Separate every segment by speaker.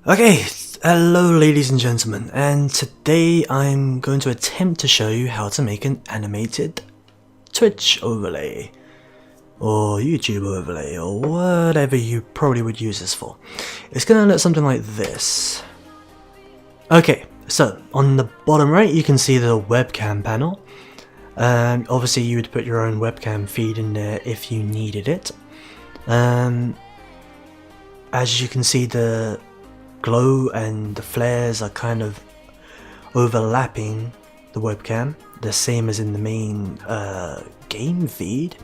Speaker 1: Okay, hello ladies and gentlemen, and today I'm going to attempt to show you how to make an animated Twitch overlay, or YouTube overlay, or whatever you probably would use this for. It's going to look something like this. Okay, so on the bottom right you can see the webcam panel. Obviously you would put your own webcam feed in there if you needed it. As you can see, the glow and the flares are kind of overlapping the webcam, the same as in the main game feed.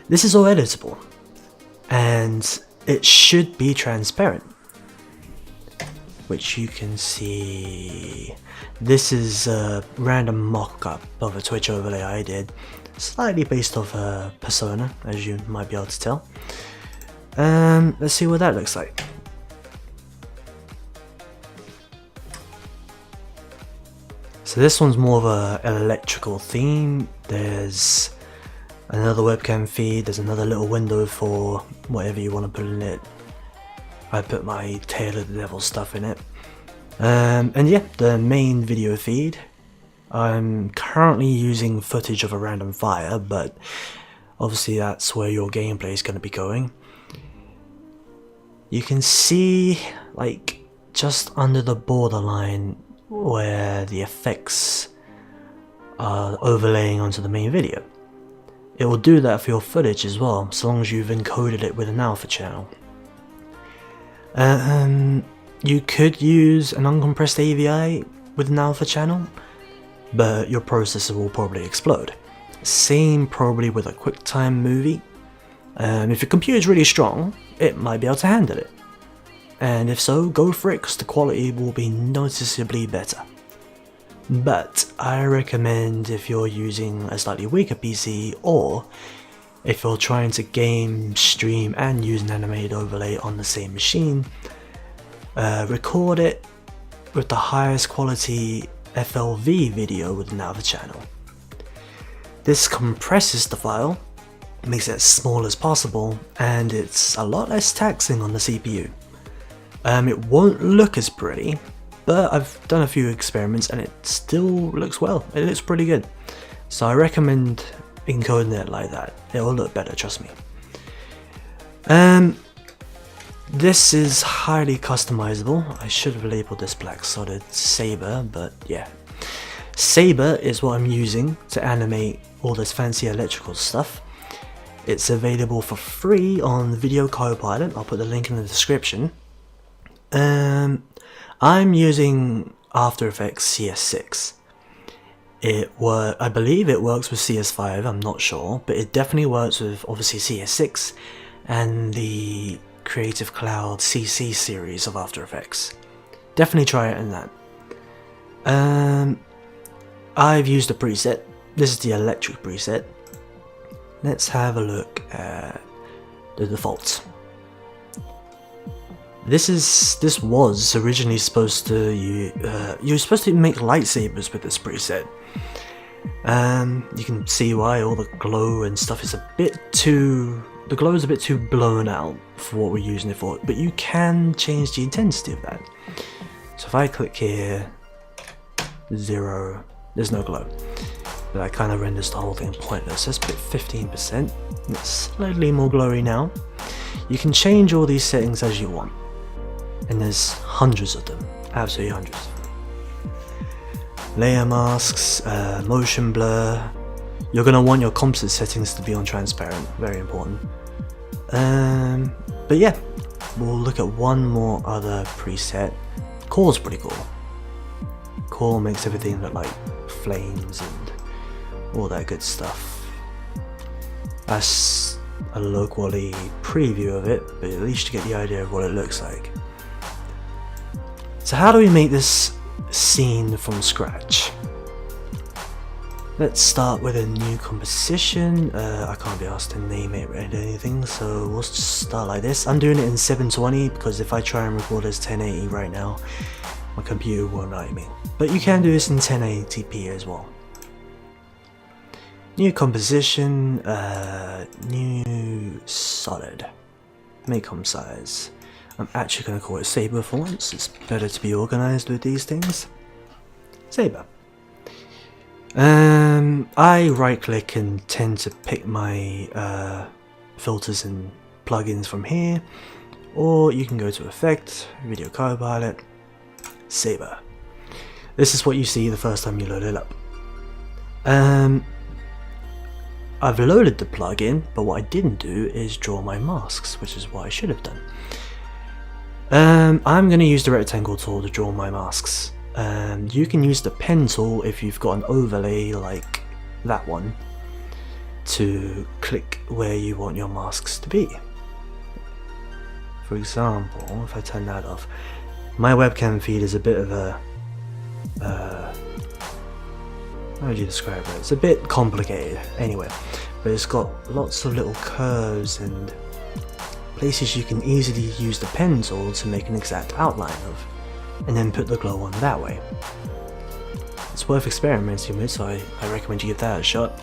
Speaker 1: This is all editable and it should be transparent, which you can see. This is a random mock-up of a Twitch overlay I did, slightly based off a persona, as you might be able to tell. Let's see what that looks like. So this one's more of a electrical theme. There's another webcam feed, there's another little window for whatever you want to put in it. I put my TailoftheDevil stuff in it. And yeah, the main video feed. I'm currently using footage of a random fire, but obviously that's where your gameplay is going to be going. You can see, like, just under the borderline where the effects are overlaying onto the main video. It will do that for your footage as well, so long as you've encoded it with an alpha channel. You could use an uncompressed AVI with an alpha channel, but your processor will probably explode. Same probably with a QuickTime movie. If your computer is really strong, it might be able to handle it. And if so, go for it, because the quality will be noticeably better. But I recommend, if you're using a slightly weaker PC, or if you're trying to game, stream and use an animated overlay on the same machine, record it with the highest quality FLV video with an alpha channel. This compresses the file, makes it as small as possible, and it's a lot less taxing on the CPU. It won't look as pretty, but I've done a few experiments and it still looks well. It looks pretty good. So I recommend encoding it like that. It will look better, trust me. This is highly customizable. I should have labeled this black solid Saber, but yeah. Saber is what I'm using to animate all this fancy electrical stuff. It's available for free on Video Copilot. I'll put the link in the description. I'm using After Effects CS6. I believe it works with CS5, I'm not sure, but it definitely works with obviously CS6 and the Creative Cloud CC series of After Effects. Definitely try it in that. I've used a preset. This is the electric preset. Let's have a look at the defaults. This was originally supposed to you were supposed to make lightsabers with this preset. You can see why all the glow and stuff is a bit too. The glow is a bit too blown out for what we're using it for, but you can change the intensity of that. So if I click here, 0, there's no glow. But that kind of renders the whole thing pointless. Let's put 15%. It's slightly more glowy now. You can change all these settings as you want. And there's hundreds of them, absolutely hundreds. Layer masks, motion blur. You're going to want your composite settings to be on transparent, very important. But yeah, we'll look at one more other preset. Core's pretty cool. Core makes everything look like flames and all that good stuff. That's a low quality preview of it, but at least you get the idea of what it looks like. So how do we make this scene from scratch? Let's start with a new composition. I can't be asked to name it or anything, so we'll just start like this. I'm doing it in 720 because if I try and record this 1080 right now, my computer won't like me. But you can do this in 1080p as well. New composition, new solid, make home size. I'm actually going to call it Saber for once. It's better to be organized with these things. Saber. I right click and tend to pick my filters and plugins from here, or you can go to Effect, Video Copilot, Saber. This is what you see the first time you load it up. I've loaded the plugin, but what I didn't do is draw my masks, which is what I should have done. I'm going to use the rectangle tool to draw my masks. You can use the pen tool if you've got an overlay like that one to click where you want your masks to be. For example, if I turn that off, my webcam feed is a bit of a how would you describe it? It's a bit complicated anyway, but it's got lots of little curves and places you can easily use the pen tool to make an exact outline of, and then put the glow on that way. It's worth experimenting with, so I recommend you give that a shot.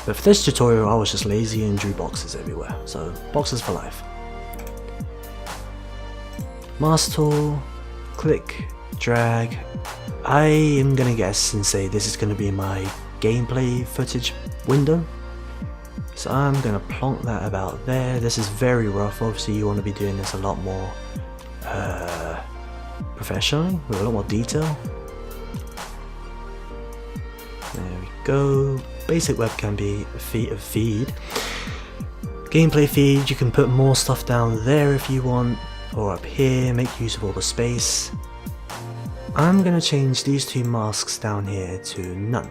Speaker 1: But for this tutorial I was just lazy and drew boxes everywhere, so boxes for life. Mask tool, click, drag. I am gonna guess and say this is gonna be my gameplay footage window. So I'm gonna plonk that about there. This is very rough, obviously you want to be doing this a lot more professionally, with a lot more detail. There we go. Basic webcam feed. Gameplay feed, you can put more stuff down there if you want, or up here, make use of all the space. I'm gonna change these two masks down here to none.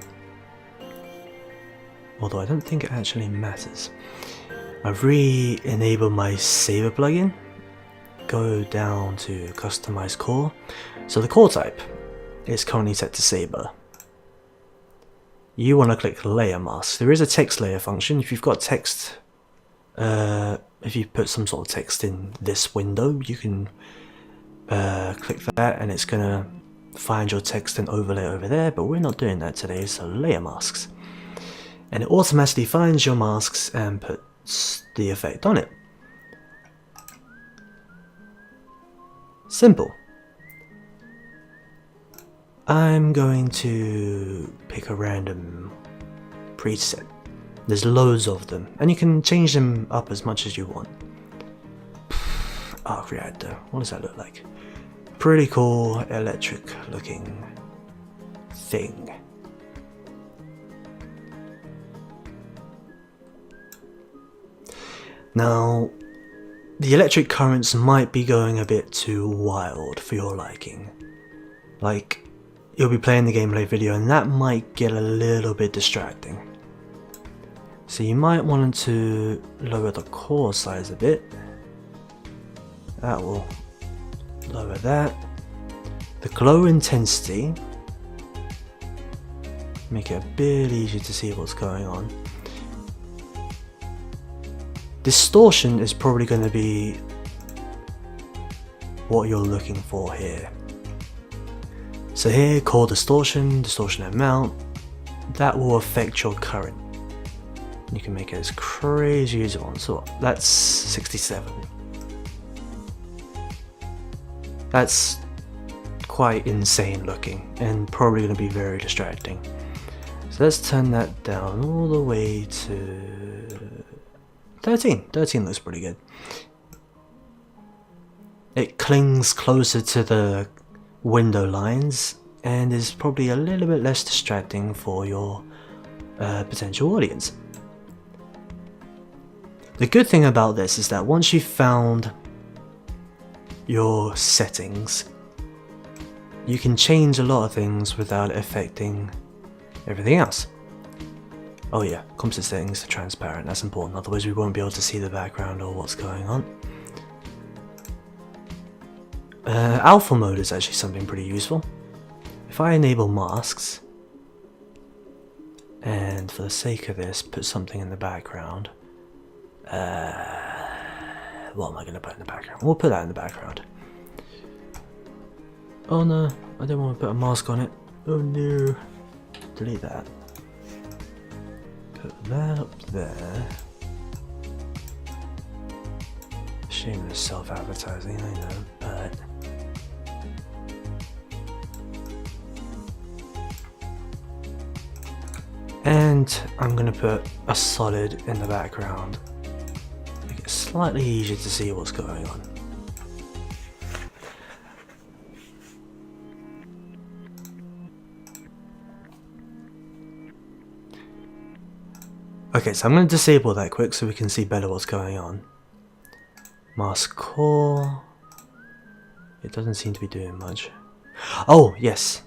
Speaker 1: Although I don't think it actually matters. I've re-enabled my Saber plugin. Go down to customize core. So the core type is currently set to Saber. You want to click layer mask. There is a text layer function. If you've got text, if you put some sort of text in this window, you can click that and it's gonna find your text and overlay over there, but we're not doing that today, so layer masks. And it automatically finds your masks and puts the effect on it. Simple. I'm going to pick a random preset. There's loads of them, and you can change them up as much as you want. Arc reactor, what does that look like? Pretty cool electric looking thing. Now, the electric currents might be going a bit too wild for your liking. Like, you'll be playing the gameplay video and that might get a little bit distracting. So you might want to lower the core size a bit. That will lower that. The glow intensity, make it a bit easier to see what's going on. Distortion is probably going to be what you're looking for here. So here, core distortion, distortion amount, that will affect your current. You can make it as crazy as you want. So that's 67. That's quite insane looking and probably going to be very distracting. So let's turn that down all the way to 13. 13 looks pretty good. It clings closer to the window lines and is probably a little bit less distracting for your potential audience. The good thing about this is that once you've found your settings, you can change a lot of things without affecting everything else. Oh yeah, composite settings are transparent, that's important, otherwise we won't be able to see the background or what's going on. Alpha mode is actually something pretty useful. If I enable masks, and for the sake of this, put something in the background. What am I going to put in the background? We'll put that in the background. Oh no, I don't want to put a mask on it. Oh no. Delete that. Put that up there. Shameless self-advertising, I know, but and I'm gonna put a solid in the background. Make it slightly easier to see what's going on. Okay, so I'm going to disable that quick so we can see better what's going on. Mask core. It doesn't seem to be doing much. Oh, yes.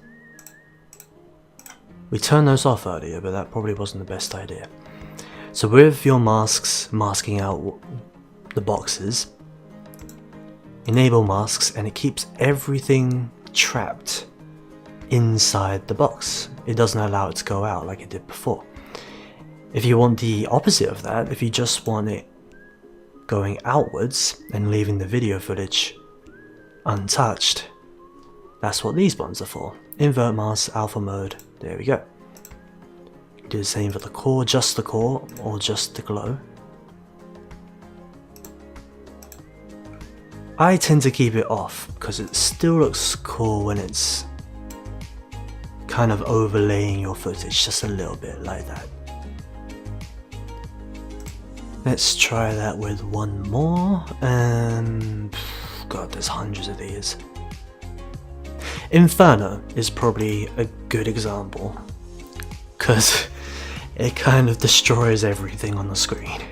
Speaker 1: We turned those off earlier, but that probably wasn't the best idea. So with your masks masking out the boxes, enable masks and it keeps everything trapped inside the box. It doesn't allow it to go out like it did before. If you want the opposite of that, if you just want it going outwards and leaving the video footage untouched, that's what these ones are for. Invert mask, alpha mode, there we go. Do the same for the core, just the core, or just the glow. I tend to keep it off because it still looks cool when it's kind of overlaying your footage just a little bit like that. Let's try that with one more, and god, there's hundreds of these. Inferno is probably a good example, because it kind of destroys everything on the screen.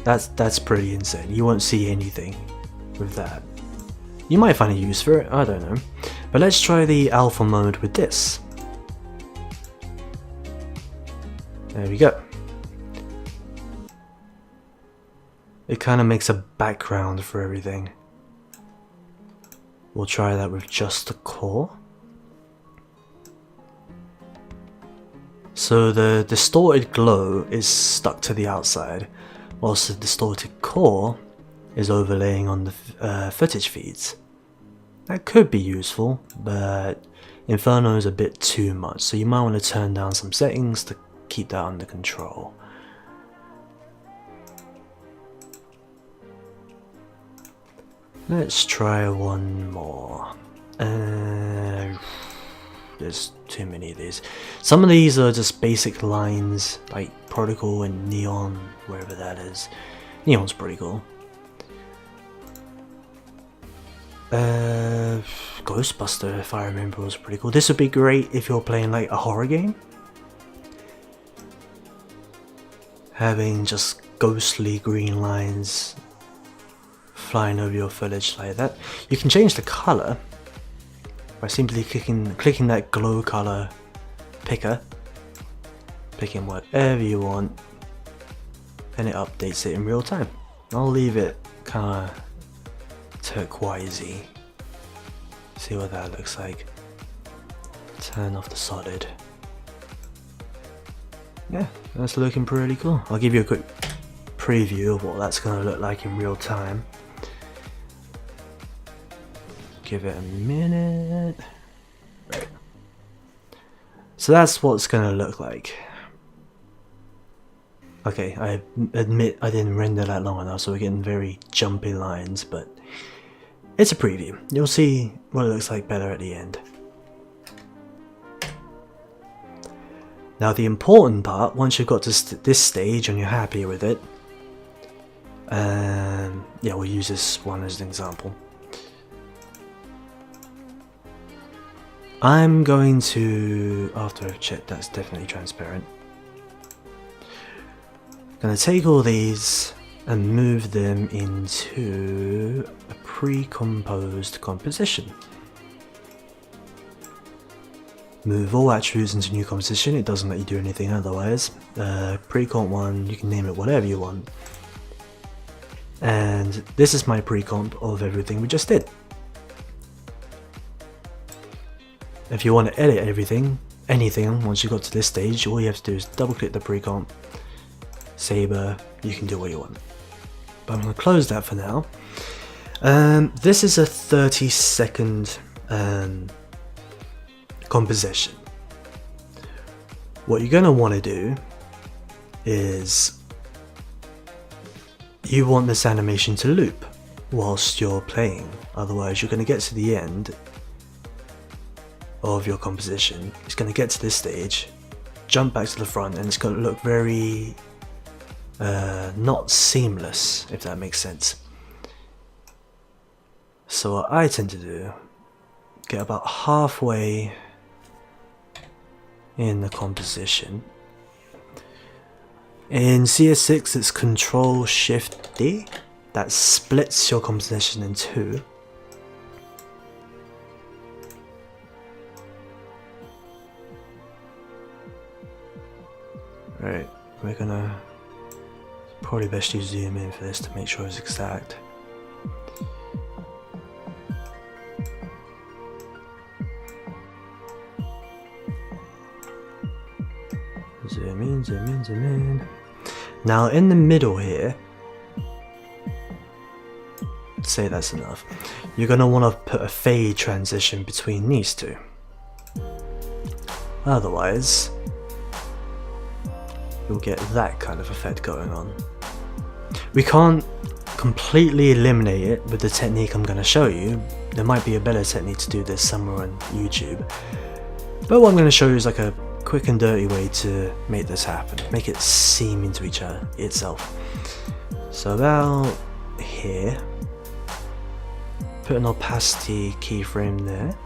Speaker 1: That's pretty insane. You won't see anything with that. You might find a use for it, I don't know. But let's try the alpha mode with this. There we go. It kind of makes a background for everything. We'll try that with just the core. So the distorted glow is stuck to the outside, whilst the distorted core is overlaying on the footage feeds. That could be useful, but Inferno is a bit too much, so you might want to turn down some settings to keep that under control. Let's try one more. There's too many of these. Some of these are just basic lines, like Protocol and Neon, wherever that is. Neon's pretty cool. Ghostbuster, if I remember, was pretty cool. This would be great if you're playing like a horror game. Having just ghostly green lines flying over your footage like that. You can change the color by simply clicking that glow color picker, picking whatever you want, and it updates it in real time. I'll leave it kind of turquoisey. See what that looks like. Turn off the solid. Yeah, that's looking pretty cool. I'll give you a quick preview of what that's going to look like in real time. Give it a minute. Right. So that's what it's going to look like. Okay, I admit I didn't render that long enough, so we're getting very jumpy lines, but it's a preview. You'll see what it looks like better at the end. Now the important part, once you've got to this stage and you're happy with it, yeah, we'll use this one as an example. I'm going to, after I've checked that's definitely transparent, going to take all these and move them into a pre-composed composition. Move all attributes into new composition, it doesn't let you do anything otherwise. Pre-comp 1, you can name it whatever you want. And this is my pre-comp of everything we just did. If you want to edit anything once you got to this stage, all you have to do is double click the pre-comp, Saber, you can do what you want. But I'm going to close that for now. This is a 30-second composition. What you're going to want to do is you want this animation to loop whilst you're playing, otherwise you're going to get to the end of your composition, it's going to get to this stage, jump back to the front, and it's going to look very not seamless, if that makes sense. So what I tend to do, get about halfway in the composition. In CS6 it's Control-Shift-D, that splits your composition in two. Right, we're gonna probably best use zoom in for this to make sure it's exact. Zoom in, zoom in, zoom in. Now in the middle here, let's say that's enough, you're going to want to put a fade transition between these two. Otherwise, you'll get that kind of effect going on. We can't completely eliminate it with the technique I'm going to show you. There might be a better technique to do this somewhere on YouTube. But what I'm going to show you is like a quick and dirty way to make this happen, make it seam into each other itself. So about here, put an opacity keyframe there.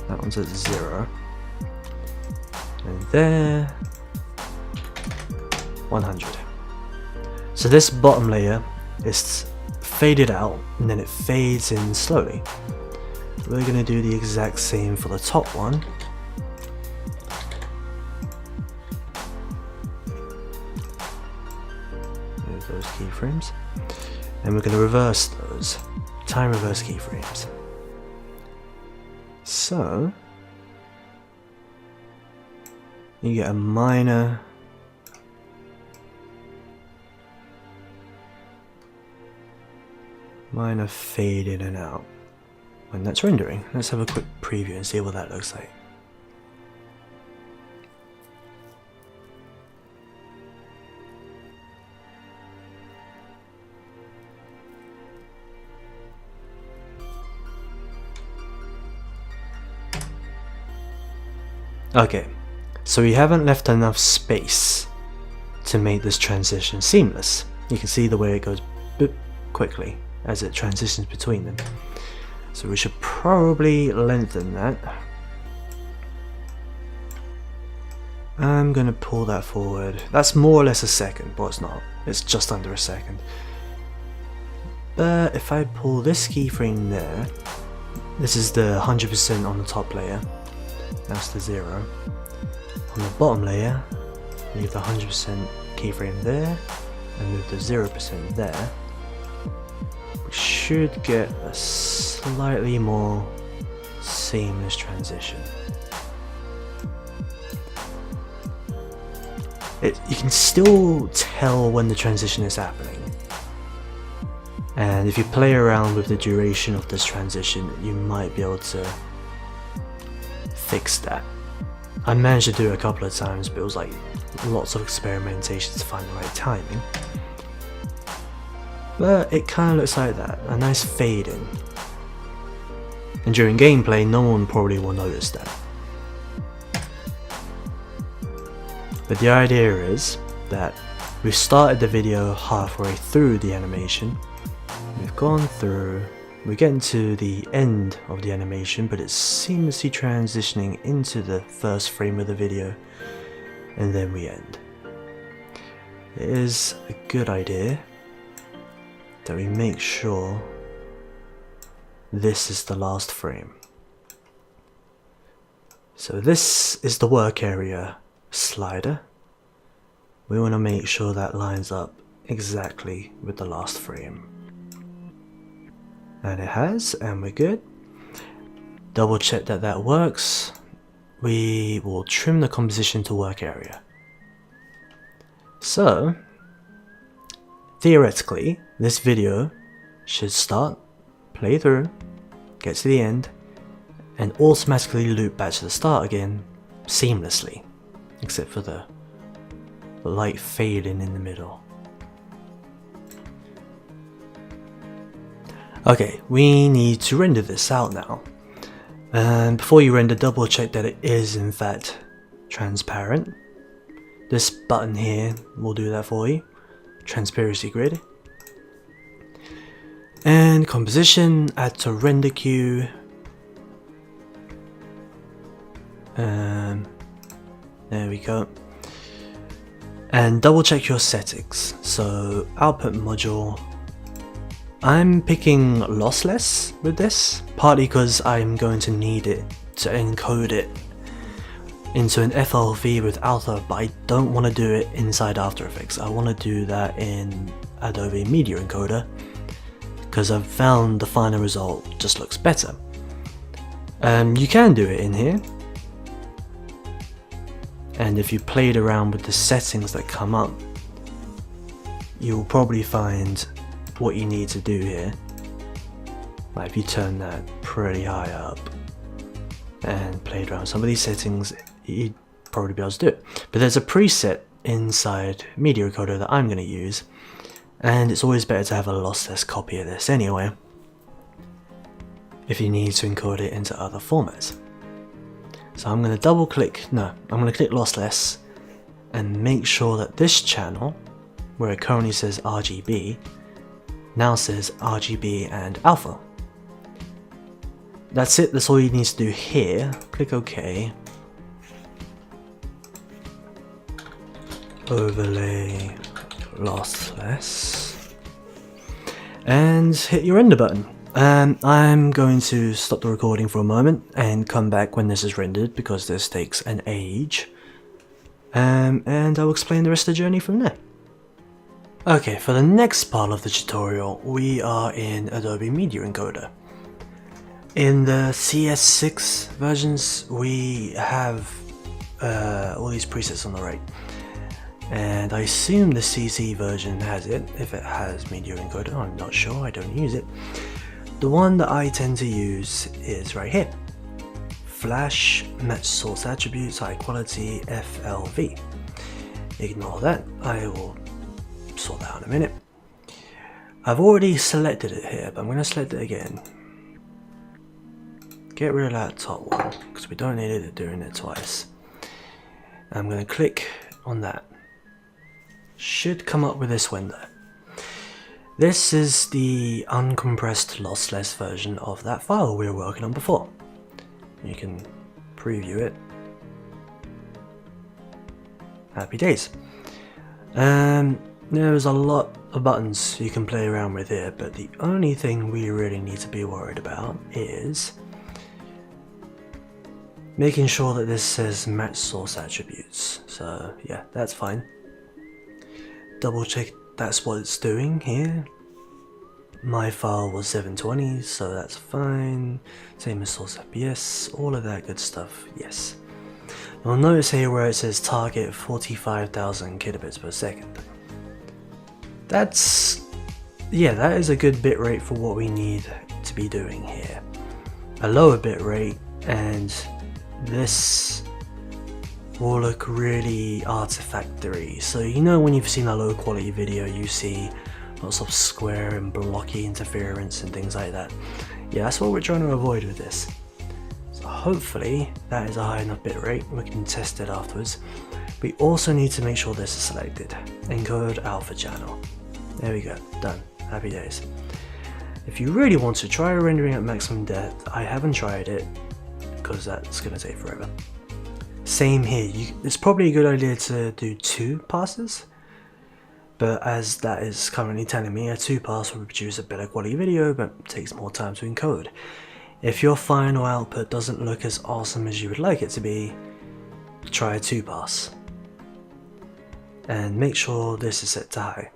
Speaker 1: That one's at 0. And there, 100. So this bottom layer is faded out and then it fades in slowly. We're going to do the exact same for the top one. Move those keyframes. And we're going to reverse those. Time reverse keyframes. So, you get a minor fade in and out when that's rendering. Let's have a quick preview and see what that looks like. Okay, so we haven't left enough space to make this transition seamless. You can see the way it goes boop quickly as it transitions between them. So we should probably lengthen that. I'm gonna pull that forward. That's more or less a second, but it's not. It's just under a second. But if I pull this keyframe there, this is the 100% on the top layer. That's the 0. On the bottom layer, leave the 100% keyframe there, and move the 0% there. We should get a slightly more seamless transition. You can still tell when the transition is happening, and if you play around with the duration of this transition, you might be able to fix that. I managed to do it a couple of times, but it was like lots of experimentation to find the right timing. But it kind of looks like that, a nice fade in. And during gameplay, no one probably will notice that. But the idea is that we've started the video halfway through the animation, we've gone through, we're getting to the end of the animation, but it's seamlessly transitioning into the first frame of the video, and then we end. It is a good idea that we make sure this is the last frame. So this is the work area slider. We want to make sure that lines up exactly with the last frame. And it has, and we're good. Double check that that works. We will trim the composition to work area. So, theoretically, this video should start, play through, get to the end, and automatically loop back to the start again seamlessly, except for the light fading in the middle. Okay, we need to render this out now. And before you render, double check that it is in fact transparent. This button here will do that for you. Transparency grid. And composition, add to render queue. There we go. And double check your settings. So output module, I'm picking lossless with this, partly because I'm going to need it to encode it into an FLV with alpha, but I don't want to do it inside After Effects. I want to do that in Adobe Media Encoder because I've found the final result just looks better. You can do it in here, and if you played around with the settings that come up, you'll probably find what you need to do here. Like if you turn that pretty high up and played around with some of these settings, you'd probably be able to do it. But there's a preset inside Media Encoder that I'm going to use, and it's always better to have a lossless copy of this anyway, if you need to encode it into other formats. So I'm going to I'm going to click lossless and make sure that this channel, where it currently says RGB, now says RGB and alpha. That's it, that's all you need to do here. Click OK. Overlay lossless. And hit your render button. I'm going to stop the recording for a moment and come back when this is rendered because this takes an age. And I'll explain the rest of the journey from there. Okay, for the next part of the tutorial, we are in Adobe Media Encoder. In the CS6 versions, we have all these presets on the right. And I assume the CC version has it, if it has Media Encoder. I'm not sure, I don't use it. The one that I tend to use is right here. Flash, Match Source Attributes, High Quality, FLV. Ignore that, I will sort that out in a minute. I've already selected it here, but I'm going to select it again. Get rid of that top one, because we don't need it doing it twice. I'm going to click on that. Should come up with this window. This is the uncompressed lossless version of that file we were working on before. You can preview it. Happy days. There's a lot of buttons you can play around with here, but the only thing we really need to be worried about is making sure that this says match source attributes. So yeah, that's fine. Double check that's what it's doing here. My file was 720, so that's fine. Same as source FPS, all of that good stuff, yes. You'll notice here where it says target 45,000 kilobits per second. That is a good bitrate for what we need to be doing here. A lower bitrate and this will look really artifactory. So you know when you've seen a low quality video, you see lots of square and blocky interference and things like that. Yeah, that's what we're trying to avoid with this. So hopefully that is a high enough bitrate. We can test it afterwards. We also need to make sure this is selected. Encode alpha channel. There we go, done. Happy days. If you really want to try rendering at maximum depth, I haven't tried it because that's going to take forever. Same here, it's probably a good idea to do 2 passes, but as that is currently telling me, a 2 pass will produce a better quality video but takes more time to encode. If your final output doesn't look as awesome as you would like it to be, try a 2 pass. And make sure this is set to high.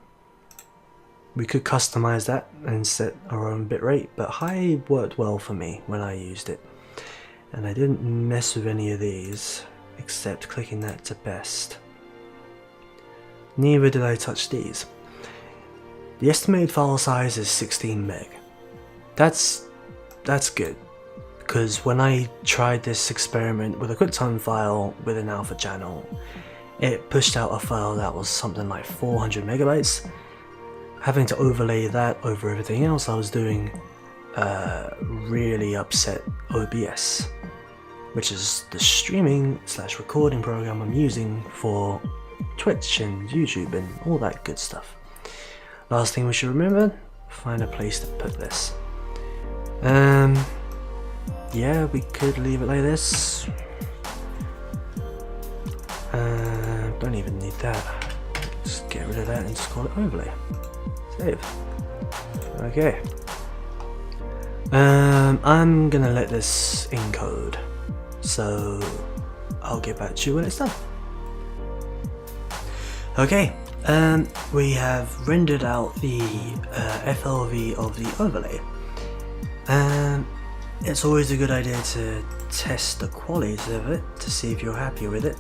Speaker 1: We could customize that and set our own bitrate, but high worked well for me when I used it. And I didn't mess with any of these, except clicking that to best. Neither did I touch these. The estimated file size is 16 meg. That's good, because when I tried this experiment with a QuickTime file with an alpha channel, it pushed out a file that was something like 400 megabytes. Having to overlay that over everything else I was doing really upset OBS, which is the streaming / recording program I'm using for Twitch and YouTube and all that good stuff. Last thing we should remember, find a place to put this. Yeah, we could leave it like this. Don't even need that. Just get rid of that and just call it overlay. Save. Okay. I'm gonna let this encode, so I'll get back to you when it's done. Okay, we have rendered out the FLV of the overlay. It's always a good idea to test the quality of it to see if you're happy with it.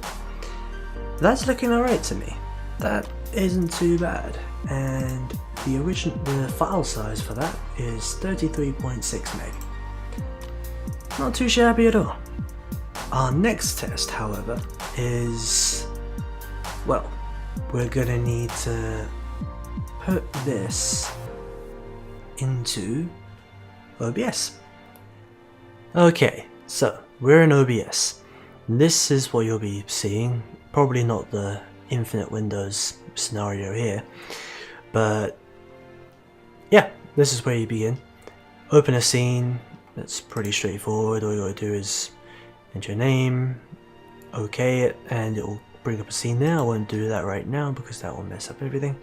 Speaker 1: That's looking alright to me. That isn't too bad, and the file size for that is 33.6 meg. Not too shabby at all. Our next test, however, is, well, we're gonna need to put this into OBS. Okay, so we're in OBS. This is what you'll be seeing. Probably not the infinite windows scenario here, but yeah, this is where you begin. Open a scene. That's pretty straightforward. All you gotta do is enter your name, okay it, and it will bring up a scene there. I won't do that right now because that will mess up everything.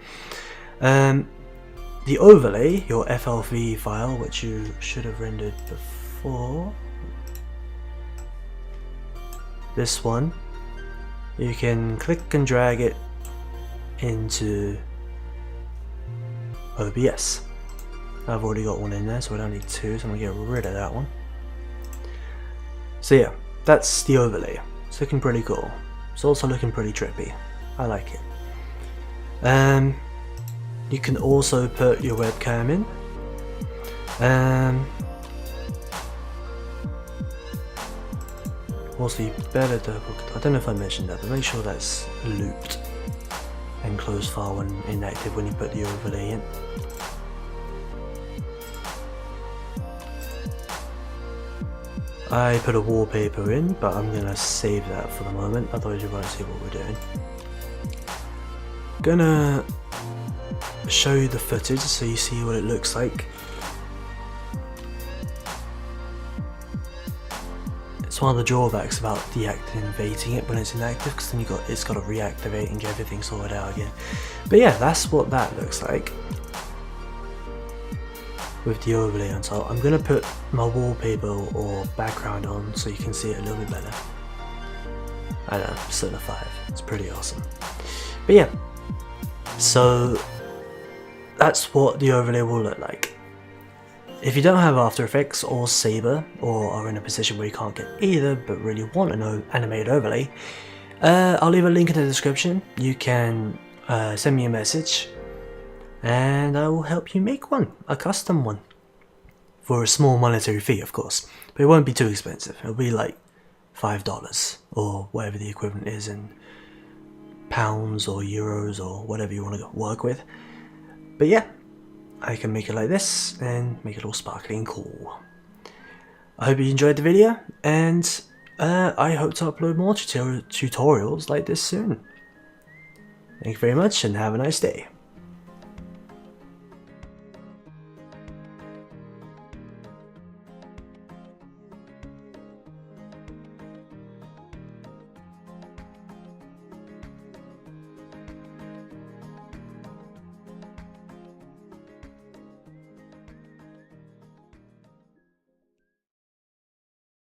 Speaker 1: The overlay, your FLV file, which you should have rendered before, this one, you can click and drag it into OBS. I've already got one in there, so I don't need two, so I'm gonna get rid of that one. So yeah, that's the overlay. It's looking pretty cool. It's also looking pretty trippy. I like it. You can also put your webcam in. Also, you better I don't know if I mentioned that, but make sure that's looped and close file when inactive when you put the overlay in. I put a wallpaper in, but I'm gonna save that for the moment, otherwise you won't see what we're doing. Gonna show you the footage so you see what it looks like. It's one of the drawbacks about deactivating it when it's inactive, because then it's got to reactivate and get everything sorted out again. But yeah, that's what that looks like with the overlay on top. I'm gonna put my wallpaper or background on so you can see it a little bit better. I know, still a 5. It's pretty awesome. But yeah, so that's what the overlay will look like. If you don't have After Effects or Saber, or are in a position where you can't get either but really want an animated overlay, I'll leave a link in the description. You can send me a message and I will help you make one, a custom one, for a small monetary fee, of course, but it won't be too expensive. It'll be like $5 or whatever the equivalent is in pounds or euros or whatever you want to work with. But yeah, I can make it like this and make it all sparkly and cool. I hope you enjoyed the video, and I hope to upload more tutorials like this soon. Thank you very much and have a nice day.